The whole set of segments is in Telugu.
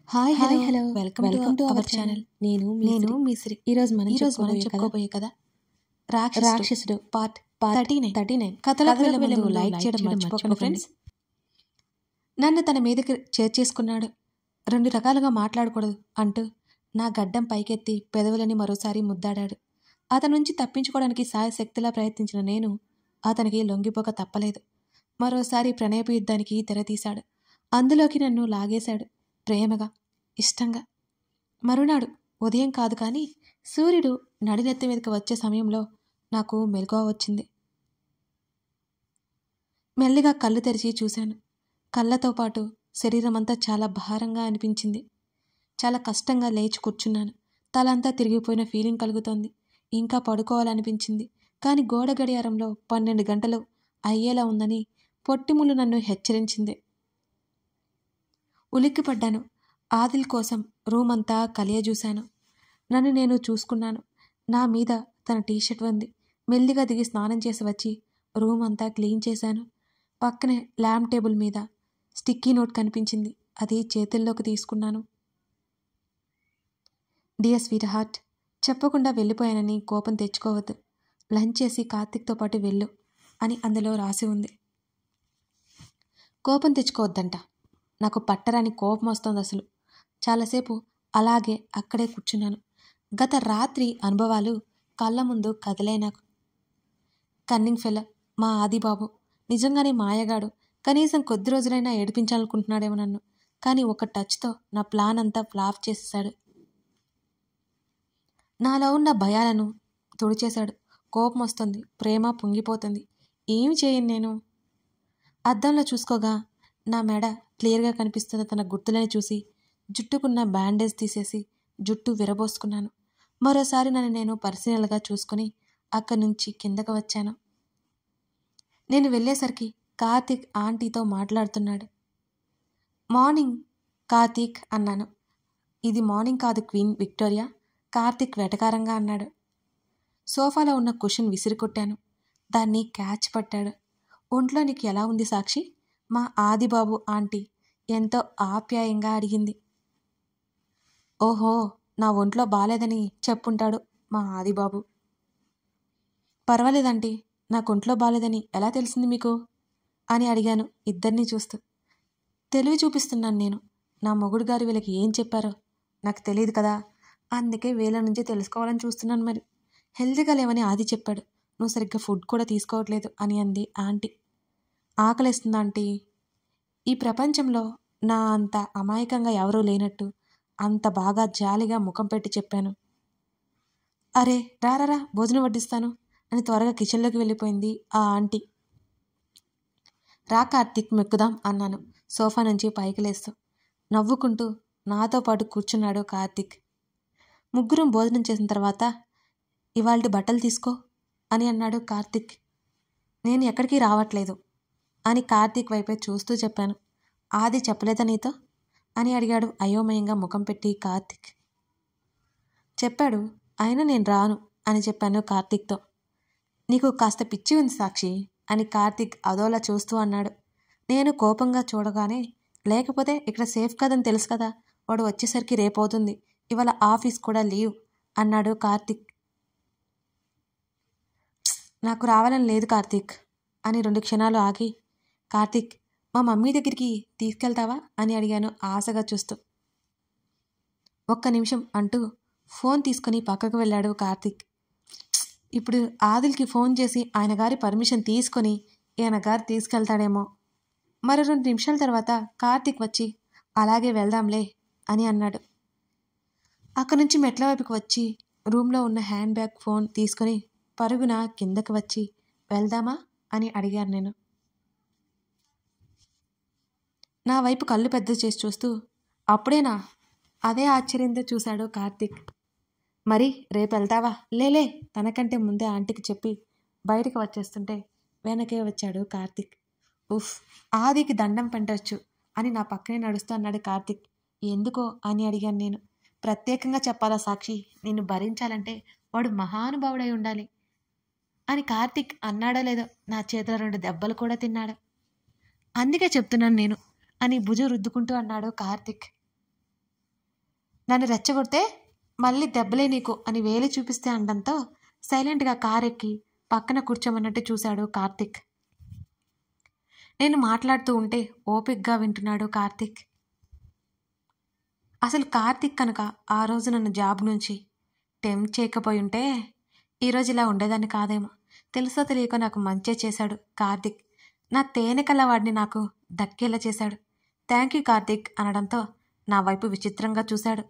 Hi hello welcome to our channel. నేను మీ శ్రీ. ఈరోజు మనం చెప్పుకోబోయే కథ రాక్షసుడు పార్ట్ 39. కథలోకి వెళ్ళే ముందు లైక్ చేయడం మర్చిపోకండి ఫ్రెండ్స్. నన్ను తన మీదకి చేర్చేసుకున్నాడు. 2 రకాలుగా మాట్లాడకూడదు అంటూ నా గడ్డం పైకెత్తి పెదవులని మరోసారి ముద్దాడాడు. అతని నుంచి తప్పించుకోవడానికి సాయశక్తిలా ప్రయత్నించిన నేను అతనికి లొంగిపోక తప్పలేదు. మరోసారి ప్రణయపు యుద్ధానికి తెరతీశాడు. అందులోకి నన్ను లాగేశాడు. ప్రేమగా, ఇష్టంగా. మరునాడు ఉదయం కాదు కానీ సూర్యుడు నడినెత్తి మీదకి వచ్చే సమయంలో నాకు మెలకువ వచ్చింది. మెల్లిగా కళ్ళు తెరిచి చూశాను. కళ్ళతో పాటు శరీరమంతా చాలా భారంగా అనిపించింది. చాలా కష్టంగా లేచి కూర్చున్నాను. తలంతా తిరిగిపోయిన ఫీలింగ్ కలుగుతోంది. ఇంకా పడుకోవాలనిపించింది. కానీ గోడ గడియారంలో 12 గంటలు అయ్యేలా ఉందని పొట్టిముళ్ళు నన్ను హెచ్చరించింది. ఉలిక్కిపడ్డాను. ఆదిల్ కోసం రూమ్ అంతా కలియజూశాను. నన్ను నేను చూసుకున్నాను. నా మీద తన టీషర్ట్ ఉంది. మెల్లిగా దిగి స్నానం చేసి వచ్చి రూమ్ అంతా క్లీన్ చేశాను. పక్కనే ల్యాంప్ టేబుల్ మీద స్టిక్కీ నోట్ కనిపించింది. అది చేతుల్లోకి తీసుకున్నాను. డియర్ స్వీట్ హార్ట్, చెప్పకుండా వెళ్ళిపోయానని కోపం తెచ్చుకోవద్దు. లంచ్ చేసి కార్తిక్తో పాటు వెళ్ళు అని అందులో రాసి ఉంది. కోపం తెచ్చుకోవద్దంట. నాకు పట్టరాని కోపం వస్తోంది అసలు. చాలాసేపు అలాగే అక్కడే కూర్చున్నాను. గత రాత్రి అనుభవాలు కళ్ళ ముందు కదిలే నాకు. కన్నింగ్ ఫెల్ల మా ఆదిబాబు నిజంగానే మాయగాడు. కనీసం కొద్ది రోజులైనా ఏడిపించాలనుకుంటున్నాడేమో నన్ను. కానీ ఒక టచ్తో నా ప్లాన్ అంతా ఫ్లాప్ చేసేశాడు. నాలో ఉన్న భయాలను తుడిచేశాడు. కోపం వస్తుంది, ప్రేమ పొంగిపోతుంది. ఏమి చేయను నేను? అద్దంలో చూసుకోగా నా మెడ క్లియర్గా కనిపిస్తున్న తన గుర్తులని చూసి జుట్టుకున్న బ్యాండేజ్ తీసేసి జుట్టు విరబోసుకున్నాను. మరోసారి నన్ను నేను పర్సనల్గా చూసుకుని అక్కడి నుంచి కిందకు వచ్చాను. నేను వెళ్ళేసరికి కార్తీక్ ఆంటీతో మాట్లాడుతున్నాడు. మార్నింగ్ కార్తీక్ అన్నాను. ఇది మార్నింగ్ కాదు క్వీన్ విక్టోరియా, కార్తీక్ వెటకారంగా అన్నాడు. సోఫాలో ఉన్న కుషన్ విసిరికొట్టాను. దాన్ని క్యాచ్ పట్టాడు. ఒంట్లో నీకు ఎలా ఉంది సాక్షి? మా ఆదిబాబు ఆంటీ ఎంతో ఆప్యాయంగా అడిగింది. ఓహో, నా ఒంట్లో బాలేదని చెప్పుంటాడు మా ఆదిబాబు. పర్వాలేదంటీ, నాకు ఒంట్లో బాలేదని ఎలా తెలిసింది మీకు అని అడిగాను ఇద్దరినీ చూస్తూ. తెలివి చూపిస్తున్నాను నేను. నా మొగుడు గారు వీళ్ళకి ఏం చెప్పారో నాకు తెలియదు కదా, అందుకే వీళ్ళ నుంచి తెలుసుకోవాలని చూస్తున్నాను. మరి హెల్తీగా లేవని ఆది చెప్పాడు. నువ్వు సరిగ్గా ఫుడ్ కూడా తీసుకోవట్లేదు అని అంది ఆంటీ. ఆకలిస్తుందా ఆంటీ? ఈ ప్రపంచంలో నా అంత అమాయకంగా ఎవరూ లేనట్టు అంత బాగా జాలిగా ముఖం పెట్టి చెప్పాను. అరే రారా భోజనం వడ్డిస్తాను అని త్వరగా కిచెన్లోకి వెళ్ళిపోయింది ఆ ఆంటీ. రా కార్తీక్ మెక్కుదాం అన్నాను సోఫా నుంచి పైకి లేస్తూ. నవ్వుకుంటూ నాతో పాటు కూర్చున్నాడు కార్తీక్. ముగ్గురం భోజనం చేసిన తర్వాత ఇవాల్టి బట్టలు తీసుకో అని అన్నాడు కార్తీక్. నేను ఎక్కడికి రావట్లేదు అని కార్తీక్ వైపే చూస్తూ చెప్పాను. ఆది చెప్పలేదా నీతో అని అడిగాడు అయోమయంగా ముఖం పెట్టి కార్తీక్. చెప్పాడు, అయినా నేను రాను అని చెప్పాను కార్తీక్తో. నీకు కాస్త పిచ్చి ఉంది సాక్షి అని కార్తీక్ అదోలా చూస్తూ అన్నాడు. నేను కోపంగా చూడగానే, లేకపోతే ఇక్కడ సేఫ్ కదని తెలుసు కదా, వాడు వచ్చేసరికి రేపవుతుంది, ఇవాళ ఆఫీస్ కూడా లీవ్ అన్నాడు కార్తీక్. నాకు రావాలని లేదు కార్తీక్ అని 2 క్షణాలు ఆగి, కార్తీక్ మా మమ్మీ దగ్గరికి తీసుకెళ్తావా అని అడిగాను ఆశగా చూస్తూ. ఒక్క నిమిషం అంటూ ఫోన్ తీసుకుని పక్కకు వెళ్ళాడు కార్తీక్. ఇప్పుడు ఆదిల్కి ఫోన్ చేసి ఆయన గారి పర్మిషన్ తీసుకొని ఈయన గారు తీసుకెళ్తాడేమో. మరో 2 నిమిషాల తర్వాత కార్తీక్ వచ్చి అలాగే వెళ్దాంలే అని అన్నాడు. అక్కడి నుంచి మెట్ల వైపుకి వచ్చి రూమ్లో ఉన్న హ్యాండ్ బ్యాగ్ ఫోన్ తీసుకుని పరుగున కిందకి వచ్చి వెళ్దామా అని అడిగాను నేను. నా వైపు కళ్ళు పెద్ద చేసి చూస్తూ అప్పుడేనా అదే ఆశ్చర్యంతో చూశాడు కార్తీక్. మరి రేపు వెళ్తావా? లేలే తనకంటే ముందే ఆంటీకి చెప్పి బయటికి వచ్చేస్తుంటే వెనకే వచ్చాడు కార్తీక్. ఉఫ్, ఆదికి దండం పెట్టొచ్చు అని నా పక్కనే నడుస్తూ అన్నాడు కార్తీక్. ఎందుకో అని అడిగాను నేను. ప్రత్యేకంగా చెప్పాలా సాక్షి, నిన్ను భరించాలంటే వాడు మహానుభావుడై ఉండాలి అని కార్తీక్ అన్నాడో లేదో నా చేతిలో 2 దెబ్బలు కూడా తిన్నాడు. అందుకే చెప్తున్నాను నేను అని భుజం రుద్దుకుంటూ అన్నాడు కార్తీక్. నన్ను రెచ్చగొడితే మళ్ళీ దెబ్బలే నీకు అని వేలి చూపిస్తే అనడంతో సైలెంట్గా కారెక్కి పక్కన కూర్చోమన్నట్టు చూశాడు కార్తిక్. నేను మాట్లాడుతూ ఉంటే ఓపిక్గా వింటున్నాడు కార్తిక్. అసలు కార్తిక్ కనుక ఆ రోజు నన్ను జాబ్ నుంచి టెంప్ట్ చేయకపోయి ఉంటే ఈరోజు ఇలా ఉండేదాన్ని కాదేమో. తెలుసో తెలియక నాకు మంచే చేశాడు కార్తిక్. నా తేనెకల వాడిని నాకు దక్కేలా చేశాడు. థ్యాంక్ యూ కార్తిక్ అనడంతో నా వైపు విచిత్రంగా చూశాడు.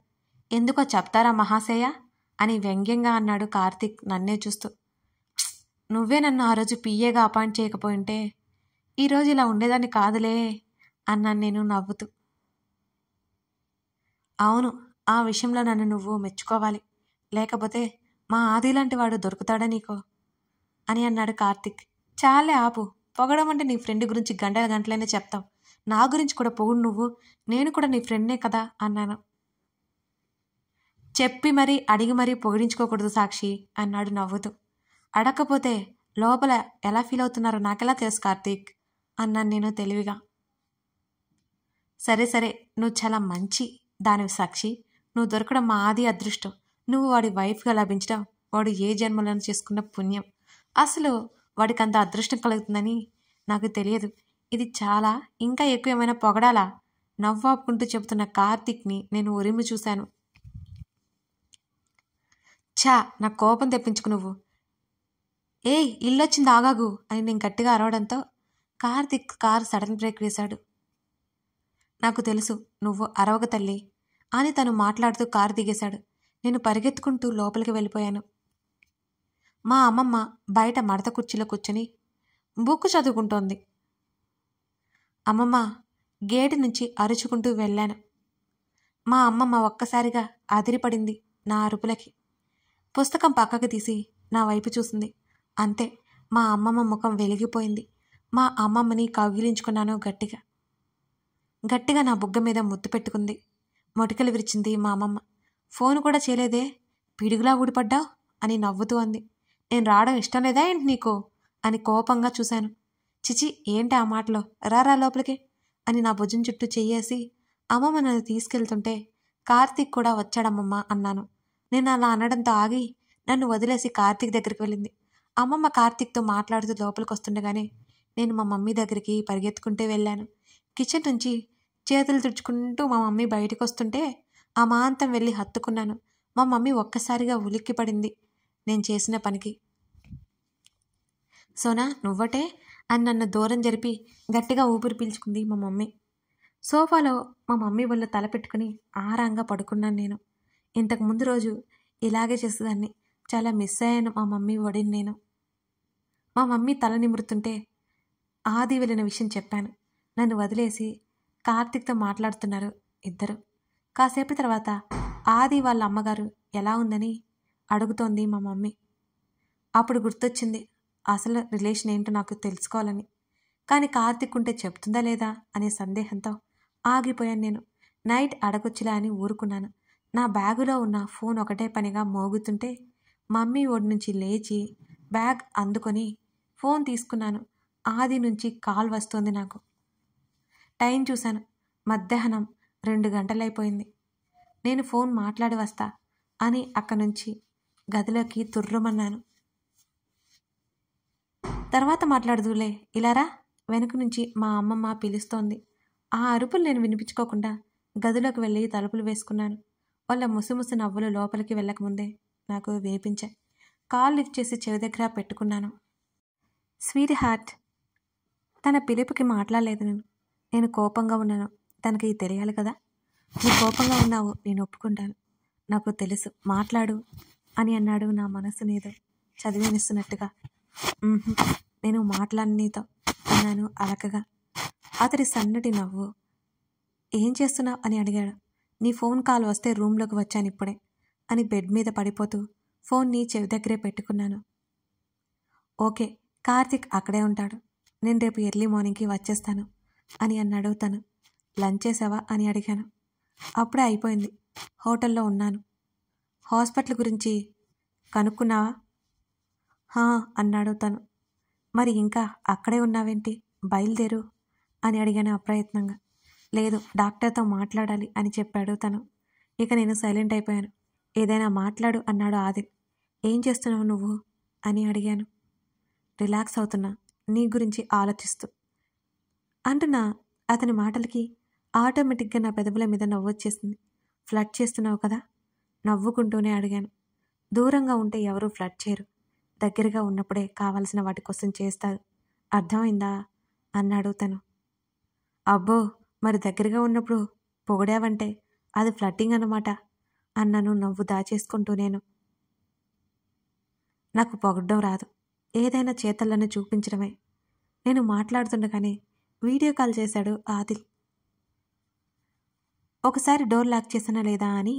ఎందుకో చెప్తారా మహాశయ అని వ్యంగ్యంగా అన్నాడు కార్తిక్ నన్నే చూస్తూ. నువ్వే నన్ను ఆ రోజు పిఏగా అపాయింట్ చేయకపోయింటే ఈరోజు ఇలా ఉండేదాన్ని కాదులే అన్నాను నేను నవ్వుతూ. అవును, ఆ విషయంలో నన్ను నువ్వు మెచ్చుకోవాలి, లేకపోతే మా ఆది లాంటి వాడు దొరుకుతాడా నీకో అని అన్నాడు కార్తిక్. చాలే ఆపు, పొగడం అంటే నీ ఫ్రెండ్ గురించి గంటల గంటలైనా చెప్తావు, నా గురించి కూడా పొగుడు నువ్వు, నేను కూడా నీ ఫ్రెండ్నే కదా అన్నాను. చెప్పి మరీ అడిగి మరీ పొగిడించుకోకూడదు సాక్షి అన్నాడు నవ్వుతూ. అడగకపోతే లోపల ఎలా ఫీల్ అవుతున్నారో నాకెలా తెలుసు కార్తీక్ అన్నాను నేను తెలివిగా. సరే సరే, నువ్వు చాలా మంచి దానివి సాక్షి, నువ్వు దొరకడం మా ఆది అదృష్టం, నువ్వు వాడి వైఫ్గా లభించడం వాడు ఏ జన్మలను చేసుకున్న పుణ్యం. అసలు వాడికి అంత అదృష్టం కలుగుతుందని నాకు తెలియదు. ఇది చాలా ఇంకా ఎక్కువ ఏమైనా పొగడాలా? నవ్వాపుకుంటూ చెబుతున్న కార్తీక్ని నేను ఉరిమి చూశాను. ఛా, నా కోపం తెప్పించుకు నువ్వు. ఏయ్, ఇల్లొచ్చింది ఆగాగు అని నేను గట్టిగా అరవడంతో కార్తీక్ కారు సడన్ బ్రేక్ వేశాడు. నాకు తెలుసు నువ్వు అరవక తల్లి అని తను మాట్లాడుతూ కారు దిగేశాడు. నేను పరిగెత్తుకుంటూ లోపలికి వెళ్ళిపోయాను. మా అమ్మమ్మ బయట మడత కుర్చీలో కూర్చొని బుక్ చదువుకుంటోంది. అమ్మమ్మ గేటు నుంచి అరుచుకుంటూ వెళ్ళాను. మా అమ్మమ్మ ఒక్కసారిగా అదిరిపడింది నా అరుపులకి. పుస్తకం పక్కకు తీసి నా వైపు చూసింది. అంతే, మా అమ్మమ్మ ముఖం వెలిగిపోయింది. మా అమ్మమ్మని కౌగిలించుకున్నాను గట్టిగా. గట్టిగా నా బుగ్గ మీద ముద్దు పెట్టుకుంది. మొటికలు విరిచింది మా అమ్మమ్మ. ఫోన్ కూడా చేయలేదే, పిడుగులా ఊడిపడ్డావు అని నవ్వుతూ అంది. నేను రావడం ఇష్టం లేదా ఏంటి నీకు అని కోపంగా చూశాను. చిచి, ఏంటి ఆ మాటలో, రా లోపలికి అని నా భుజం చుట్టూ చెయ్యేసి అమ్మమ్మ నన్ను తీసుకెళ్తుంటే కార్తీక్ కూడా వచ్చాడమ్మమ్మ అన్నాను. నేను అలా అనడంతో ఆగి నన్ను వదిలేసి కార్తీక్ దగ్గరికి వెళ్ళింది. అమ్మమ్మ కార్తీక్తో మాట్లాడుతూ లోపలికి వస్తుండగానే నేను మా మమ్మీ దగ్గరికి పరిగెత్తుకుంటే వెళ్ళాను. కిచెన్ నుంచి చేతులు తుడుచుకుంటూ మా మమ్మీ బయటకు వస్తుంటే అమాంతం వెళ్ళి హత్తుకున్నాను. మా మమ్మీ ఒక్కసారిగా ఉలిక్కి పడింది నేను చేసిన పనికి. సోనా, నువ్వటే అని నన్ను దూరం జరిపి గట్టిగా ఊపిరి పీల్చుకుంది మా మమ్మీ. సోఫాలో మా మమ్మీ వల్ల తల పెట్టుకుని ఆరాంగా పడుకున్నాను నేను. ఇంతకు ముందు రోజు ఇలాగే చేసేదాన్ని. చాలా మిస్ అయ్యాను మా మమ్మీ ఒడిని నేను. మా మమ్మీ తల నిమురుతుంటే ఆది వెళ్ళిన విషయం చెప్పాను. నన్ను వదిలేసి కార్తీక్తో మాట్లాడుతున్నారు ఇద్దరు. కాసేపు తర్వాత ఆది వాళ్ళ అమ్మగారు ఎలా ఉందని అడుగుతోంది మా మమ్మీ. అప్పుడు గుర్తొచ్చింది అసలు రిలేషన్ ఏంటో నాకు తెలుసుకోవాలని. కానీ కార్తీక్ ఉంటే చెప్తుందా లేదా అనే సందేహంతో ఆగిపోయాను నేను. నైట్ అడగొచ్చులే అని ఊరుకున్నాను. నా బ్యాగులో ఉన్న ఫోన్ ఒకటే పనిగా మోగుతుంటే మమ్మీ ఒడి నుంచి లేచి బ్యాగ్ అందుకొని ఫోన్ తీసుకున్నాను. ఆది నుంచి కాల్ వస్తోంది నాకు. టైం చూశాను. మధ్యాహ్నం 2 గంటలైపోయింది. నేను ఫోన్ మాట్లాడి వస్తా అని అక్కడి నుంచి గదిలోకి తుర్రుమన్నాను. తర్వాత మాట్లాడుదులే, ఇలారా వెనుక నుంచి మా అమ్మమ్మ పిలుస్తోంది. ఆ అరుపులు నేను వినిపించుకోకుండా గదిలోకి వెళ్ళి తలుపులు వేసుకున్నాను. వాళ్ళ ముసిముసి నవ్వులు లోపలికి వెళ్ళకముందే నాకు వినిపించాయి. కాల్ లిఫ్ట్ చేసి చెవి దగ్గర పెట్టుకున్నాను. Sweet heart. తన పిలుపుకి మాట్లాడలేదు నేను కోపంగా ఉన్నాను. తనకి తెలియాలి కదా. నువ్వు కోపంగా ఉన్నావు, నేను ఒప్పుకుంటాను, నాకు తెలుసు, మాట్లాడు అని అన్నాడు నా మనసునేదో చదివేనిస్తున్నట్టుగా. నేను మాట్లాడిన నీతో అన్నాను అలకగా. అతడి సన్నటి నవ్వు. ఏం చేస్తున్నావు అని అడిగాడు. నీ ఫోన్ కాల్ వస్తే రూమ్లోకి వచ్చాను ఇప్పుడే అని బెడ్ మీద పడిపోతూ ఫోన్ని చెవి దగ్గరే పెట్టుకున్నాను. ఓకే, కార్తీక్ అక్కడే ఉంటాడు, నేను రేపు ఎర్లీ మార్నింగ్కి వచ్చేస్తాను అని అన్నాడు తను. లంచ్ చేసావా అని అడిగాను. అప్పుడే అయిపోయింది, హోటల్లో ఉన్నాను. హాస్పిటల్ గురించి కనుక్కున్నావా? అన్నాడు తను. మరి ఇంకా అక్కడే ఉన్నావేంటి, బయలుదేరు అని అడిగాను అప్రయత్నంగా. లేదు, డాక్టర్తో మాట్లాడాలి అని చెప్పాడు తను. ఇక నేను సైలెంట్ అయిపోయాను. ఏదైనా మాట్లాడు అన్నాడు ఆదిల్. ఏం చేస్తున్నావు నువ్వు అని అడిగాను. రిలాక్స్ అవుతున్నా, నీ గురించి ఆలోచిస్తూ అంటున్నా. అతని మాటలకి ఆటోమేటిక్గా నా పెదవుల మీద నవ్వొచ్చేసింది. ఫ్లర్ట్ చేస్తున్నావు కదా? నవ్వుకుంటూనే అడిగాను. దూరంగా ఉంటే ఎవరూ ఫ్లర్ట్ చేయరు, దగ్గరగా ఉన్నప్పుడే కావలసిన వాటి కోసం చేస్తారు, అర్థమైందా అన్నాడు తను. అబ్బో, మరి దగ్గరగా ఉన్నప్పుడు పొగిడావంటే అది ఫ్లర్టింగ్ అన్నమాట అన్నాను నవ్వు దాచేసుకుంటూ. నాకు పొగడ్డం రాదు, ఏదైనా చేతల్లోనే చూపించడమే. నేను మాట్లాడుతుండగానే వీడియో కాల్ చేశాడు ఆదిల్. ఒకసారి డోర్ లాక్ చేసానా లేదా అని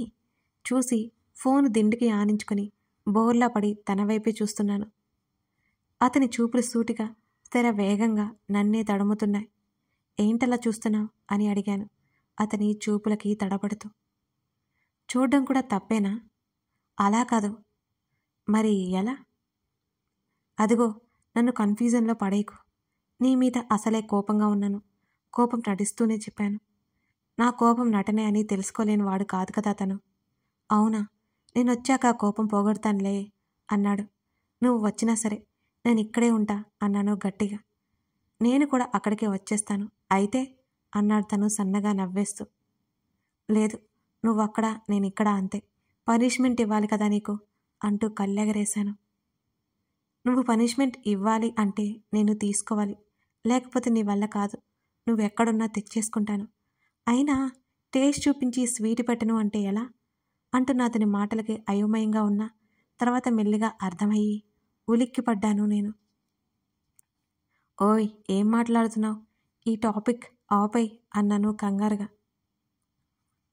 చూసి ఫోన్ దిండుకి ఆనించుకుని బోర్లా పడి తన వైపే చూస్తున్నాను. అతని చూపులు సూటిగా, తెర వేగంగా నన్నే తడుముతున్నాయి. ఏంటలా చూస్తున్నావు అని అడిగాను అతని చూపులకి తడబడుతూ. చూడ్డం కూడా తప్పేనా? అలా కాదు, మరి ఎలా? అదిగో, నన్ను కన్ఫ్యూజన్లో పడేయకు. నీ మీద అసలే కోపంగా ఉన్నాను. కోపం నటిస్తూనే చెప్పాను. నా కోపం నటనే అని తెలుసుకోలేని వాడు కాదు కదా తను. అవునా, నేనొచ్చాక కోపం పోగొడతానులే అన్నాడు. నువ్వు వచ్చినా సరే నేను ఇక్కడే ఉంటా అన్నాను గట్టిగా. నేను కూడా అక్కడికే వచ్చేస్తాను అయితే అన్నాడు తను సన్నగా నవ్వేస్తూ. లేదు, నువ్వక్కడ నేనిక్కడ అంతే. పనిష్మెంట్ ఇవ్వాలి కదా నీకు అంటూ కళ్ళెగరేశాను. నువ్వు పనిష్మెంట్ ఇవ్వాలి అంటే నేను తీసుకోవాలి, లేకపోతే నీ వల్ల కాదు. నువ్వెక్కడున్నా తెచ్చేసుకుంటాను. అయినా టేస్ట్ చూపించి స్వీట్ పెట్టను అంటే ఎలా అంటున్న అతని మాటలకి అయోమయంగా ఉన్నా తర్వాత మెల్లిగా అర్థమయ్యి ఉలిక్కిపడ్డాను నేను. ఓయ్, ఏం మాట్లాడుతున్నావు? ఈ టాపిక్ ఆపై అన్నాను కంగారుగా.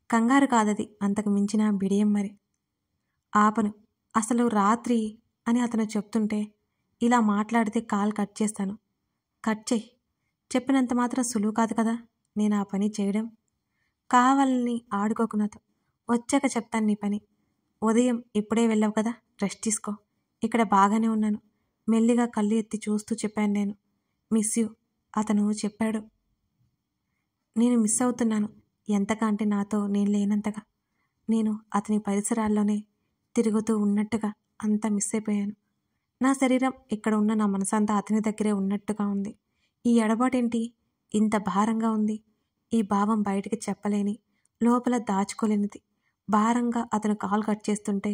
కంగారు కాదది, అంతకు మించిన బిడియం మరి. ఆపను, అసలు రాత్రి అని అతను చెప్తుంటే ఇలా మాట్లాడితే కాల్ కట్ చేస్తాను. కట్ చెయ్యి. చెప్పినంత మాత్రం సులువు కాదు కదా నేను ఆ పని చేయడం. కావాలని ఆడుకోకు నాతో. వచ్చాక చెప్తాను నీ పని. ఉదయం ఇప్పుడే వెళ్ళావు కదా, రెస్ట్ తీసుకో. ఇక్కడ బాగానే ఉన్నాను. మెల్లిగా కళ్ళు ఎత్తి చూస్తూ చెప్పాను నేను. మిస్ యూ అతను చెప్పాడు. నేను మిస్ అవుతున్నాను. ఎంతగా అంటే నాతో నేను లేనంతగా. నేను అతని పరిసరాల్లోనే తిరుగుతూ ఉన్నట్టుగా అంత మిస్ అయిపోయాను. నా శరీరం ఇక్కడ ఉన్న నా మనసంతా అతని దగ్గరే ఉన్నట్టుగా ఉంది. ఈ ఎడబాటేంటి ఇంత భారంగా ఉంది? ఈ భావం బయటికి చెప్పలేని, లోపల దాచుకోలేనిది. భారంగా అతను కాల్ కట్ చేస్తుంటే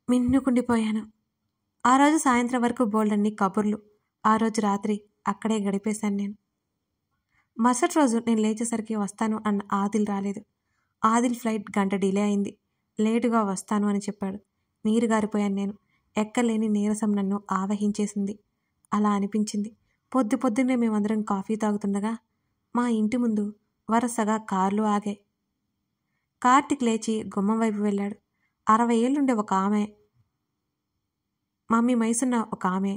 మిన్నుకుండిపోయాను. ఆ రోజు సాయంత్రం వరకు బోల్డన్ని కబుర్లు. ఆ రోజు రాత్రి అక్కడే గడిపేశాను నేను. మరుసటి రోజు నేను లేచేసరికి వస్తాను అన్న ఆదిల్ రాలేదు. ఆదిల్ ఫ్లైట్ గంట డిలే అయింది. లేటుగా వస్తాను అని చెప్పాడు. నీరు గారిపోయాను నేను. ఎక్కలేని నీరసం నన్ను ఆవహించేసింది. అలా అనిపించింది. పొద్దున్నే మేమందరం కాఫీ తాగుతుండగా మా ఇంటి ముందు వరుసగా కార్లు ఆగాయి. కార్తిక్ లేచి గుమ్మం వైపు వెళ్ళాడు. 60 ఏళ్ళుండే ఒక ఆమె, మమ్మీ వయసున్న ఒక ఆమె,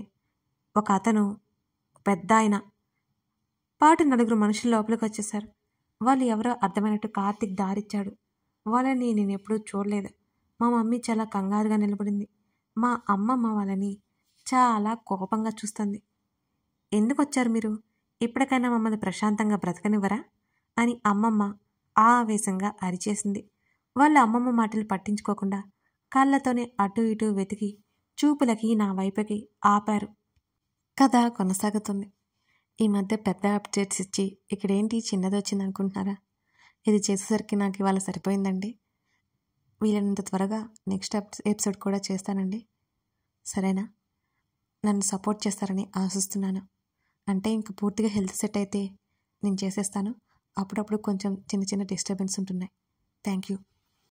ఒక అతను, పెద్ద ఆయన పాటు 4 మనుషులు లోపలికి వచ్చేశారు. వాళ్ళు ఎవరో అర్థమైనట్టు కార్తిక్ దారిచ్చాడు. వాళ్ళని నేను ఎప్పుడూ చూడలేదు. మా మమ్మీ చాలా కంగారుగా నిలబడింది. మా అమ్మమ్మ వాళ్ళని చాలా కోపంగా చూస్తుంది. ఎందుకు వచ్చారు మీరు? ఇప్పటికైనా మమ్మల్ని ప్రశాంతంగా బ్రతకనివ్వరా అని అమ్మమ్మ ఆవేశంగా అరిచేసింది. వాళ్ళ అమ్మమ్మ మాటలు పట్టించుకోకుండా కళ్ళతోనే అటు ఇటు వెతికి చూపులకి నా వైపుకి ఆపారు. కథ కొనసాగుతుంది. ఈ మధ్య పెద్ద అప్డేట్స్ ఇచ్చి ఇక్కడేంటి చిన్నది వచ్చింది అనుకుంటున్నారా? ఇది చేసేసరికి నాకు ఇవాళ సరిపోయిందండి. వీలైనంత త్వరగా నెక్స్ట్ ఎపిసోడ్ కూడా చేస్తానండి. సరేనా? నన్ను సపోర్ట్ చేస్తారని ఆశిస్తున్నాను. అంటే ఇంక పూర్తిగా హెల్త్ సెట్ అయితే నేను చేసేస్తాను. అప్పుడప్పుడు కొంచెం చిన్న డిస్టర్బెన్స్ ఉంటున్నాయి. Thank you.